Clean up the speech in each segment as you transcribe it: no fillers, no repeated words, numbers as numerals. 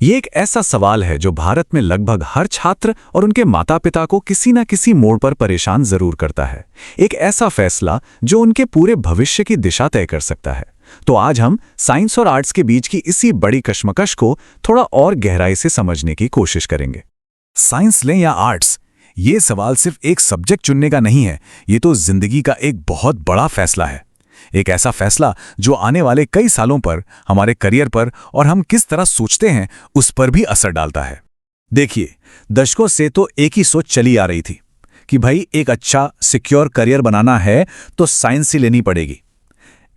ये एक ऐसा सवाल है जो भारत में लगभग हर छात्र और उनके माता पिता को किसी न किसी मोड़ पर परेशान जरूर करता है। एक ऐसा फैसला जो उनके पूरे भविष्य की दिशा तय कर सकता है। तो आज हम साइंस और आर्ट्स के बीच की इसी बड़ी कश्मकश को थोड़ा और गहराई से समझने की कोशिश करेंगे। साइंस लें या आर्ट्स, ये सवाल सिर्फ एक सब्जेक्ट चुनने का नहीं है, ये तो जिंदगी का एक बहुत बड़ा फैसला है। एक ऐसा फैसला जो आने वाले कई सालों पर, हमारे करियर पर और हम किस तरह सोचते हैं उस पर भी असर डालता है। देखिए, दशकों से तो एक ही सोच चली आ रही थी कि भाई एक अच्छा सिक्योर करियर बनाना है तो साइंस ही लेनी पड़ेगी।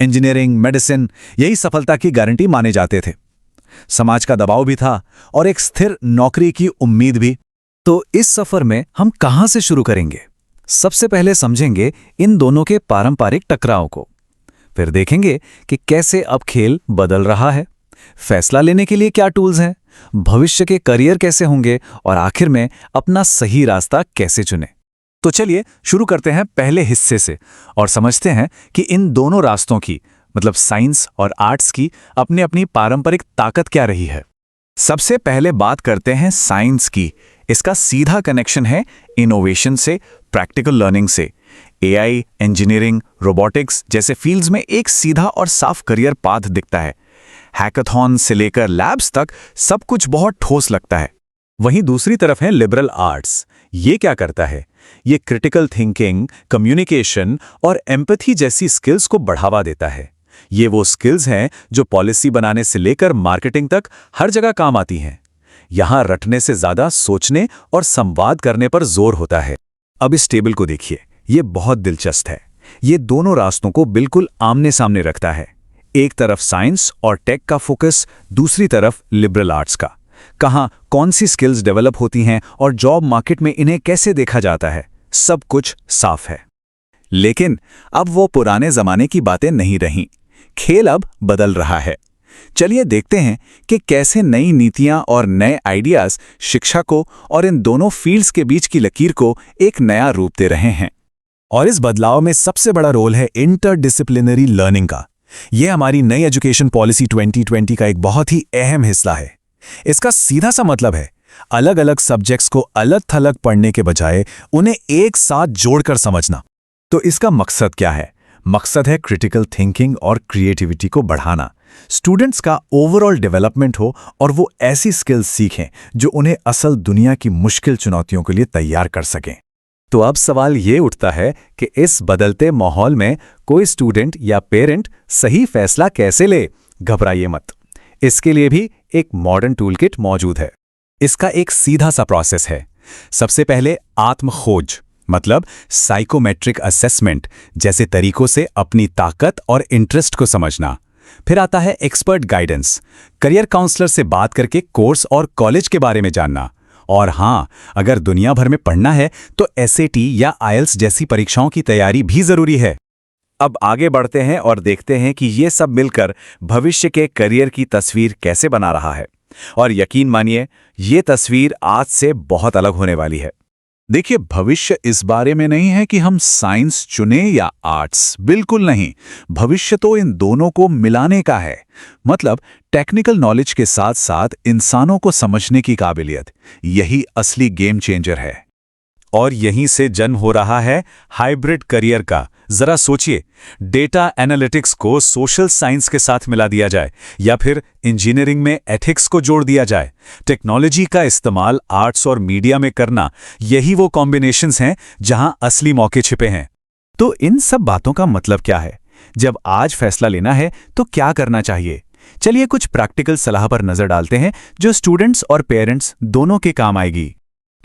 इंजीनियरिंग, मेडिसिन यही सफलता की गारंटी माने जाते थे। समाज का दबाव भी था और एक स्थिर नौकरी की उम्मीद भी। तो इस सफर में हम कहां से शुरू करेंगे? सबसे पहले समझेंगे इन दोनों के पारंपरिक टकराव को। फिर देखेंगे कि कैसे अब खेल बदल रहा है, फैसला लेने के लिए क्या टूल्स हैं, भविष्य के करियर कैसे होंगे और आखिर में अपना सही रास्ता कैसे चुनें। तो चलिए शुरू करते हैं पहले हिस्से से और समझते हैं कि इन दोनों रास्तों की, मतलब साइंस और आर्ट्स की, अपनी अपनी पारंपरिक ताकत क्या रही है। सबसे पहले बात करते हैं साइंस की। इसका सीधा कनेक्शन है इनोवेशन से, प्रैक्टिकल लर्निंग से। एआई, इंजीनियरिंग, रोबोटिक्स जैसे फील्ड्स में एक सीधा और साफ करियर पाथ दिखता है। हैकाथॉन से लेकर लैब्स तक सब कुछ बहुत ठोस लगता है। वहीं दूसरी तरफ है लिबरल आर्ट्स। ये क्या करता है? ये क्रिटिकल थिंकिंग, कम्युनिकेशन और एम्पैथी जैसी स्किल्स को बढ़ावा देता है। ये वो स्किल्स हैं जो पॉलिसी बनाने से लेकर मार्केटिंग तक हर जगह काम आती हैं। यहां रटने से ज्यादा सोचने और संवाद करने पर जोर होता है। अब इस टेबल को देखिए, ये बहुत दिलचस्प है। ये दोनों रास्तों को बिल्कुल आमने सामने रखता है। एक तरफ साइंस और टेक का फोकस, दूसरी तरफ लिबरल आर्ट्स का। कहां कौन सी स्किल्स डेवलप होती हैं और जॉब मार्केट में इन्हें कैसे देखा जाता है, सब कुछ साफ है। लेकिन अब वो पुराने जमाने की बातें नहीं रहीं। खेल अब बदल रहा है। चलिए देखते हैं कि कैसे नई नीतियां और नए आइडियाज शिक्षा को और इन दोनों फील्ड्स के बीच की लकीर को एक नया रूप दे रहे हैं। और इस बदलाव में सबसे बड़ा रोल है इंटरडिसिप्लिनरी लर्निंग का। यह हमारी नई एजुकेशन पॉलिसी 2020 का एक बहुत ही अहम हिस्सा है। इसका सीधा सा मतलब है अलग अलग सब्जेक्ट्स को अलग थलग पढ़ने के बजाय उन्हें एक साथ जोड़कर समझना। तो इसका मकसद क्या है? मकसद है क्रिटिकल थिंकिंग और क्रिएटिविटी को बढ़ाना, स्टूडेंट्स का ओवरऑल डेवलपमेंट हो और वो ऐसी स्किल्स सीखें जो उन्हें असल दुनिया की मुश्किल चुनौतियों के लिए तैयार कर सकें। तो अब सवाल ये उठता है कि इस बदलते माहौल में कोई स्टूडेंट या पेरेंट सही फैसला कैसे ले? घबराइए मत, इसके लिए भी एक मॉडर्न टूलकिट मौजूद है। इसका एक सीधा सा प्रोसेस है। सबसे पहले आत्मखोज, मतलब साइकोमेट्रिक असेसमेंट जैसे तरीकों से अपनी ताकत और इंटरेस्ट को समझना। फिर आता है एक्सपर्ट गाइडेंस, करियर काउंसलर से बात करके कोर्स और कॉलेज के बारे में जानना। और हाँ, अगर दुनिया भर में पढ़ना है तो एसएटी या आईएलटीएस जैसी परीक्षाओं की तैयारी भी जरूरी है। अब आगे बढ़ते हैं और देखते हैं कि ये सब मिलकर भविष्य के करियर की तस्वीर कैसे बना रहा है। और यकीन मानिए, ये तस्वीर आज से बहुत अलग होने वाली है। देखिए, भविष्य इस बारे में नहीं है कि हम साइंस चुनें या आर्ट्स, बिल्कुल नहीं। भविष्य तो इन दोनों को मिलाने का है। मतलब टेक्निकल नॉलेज के साथ साथ इंसानों को समझने की काबिलियत, यही असली गेम चेंजर है। और यहीं से जन्म हो रहा है हाइब्रिड करियर का। जरा सोचिए, डेटा एनालिटिक्स को सोशल साइंस के साथ मिला दिया जाए या फिर इंजीनियरिंग में एथिक्स को जोड़ दिया जाए। टेक्नोलॉजी का इस्तेमाल आर्ट्स और मीडिया में करना, यही वो कॉम्बिनेशंस हैं जहां असली मौके छिपे हैं। तो इन सब बातों का मतलब क्या है? जब आज फैसला लेना है तो क्या करना चाहिए? चलिए कुछ प्रैक्टिकल सलाह पर नजर डालते हैं जो स्टूडेंट्स और पेरेंट्स दोनों के काम आएगी।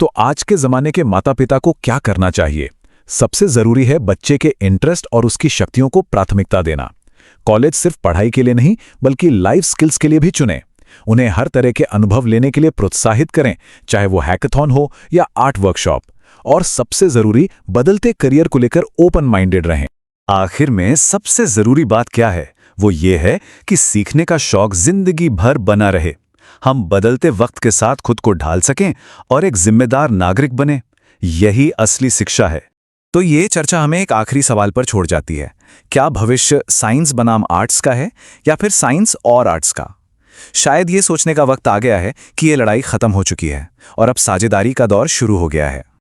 तो आज के जमाने के माता पिता को क्या करना चाहिए? सबसे जरूरी है बच्चे के इंटरेस्ट और उसकी शक्तियों को प्राथमिकता देना। कॉलेज सिर्फ पढ़ाई के लिए नहीं बल्कि लाइफ स्किल्स के लिए भी चुनें। उन्हें हर तरह के अनुभव लेने के लिए प्रोत्साहित करें, चाहे वो हैकाथॉन हो या आर्ट वर्कशॉप। और सबसे जरूरी, बदलते करियर को लेकर ओपन माइंडेड रहें। आखिर में सबसे जरूरी बात क्या है? वो ये है कि सीखने का शौक जिंदगी भर बना रहे, हम बदलते वक्त के साथ खुद को ढाल सकें और एक जिम्मेदार नागरिक बने। यही असली शिक्षा है। तो ये चर्चा हमें एक आखिरी सवाल पर छोड़ जाती है। क्या भविष्य साइंस बनाम आर्ट्स का है या फिर साइंस और आर्ट्स का? शायद ये सोचने का वक्त आ गया है कि ये लड़ाई खत्म हो चुकी है और अब साझेदारी का दौर शुरू हो गया है।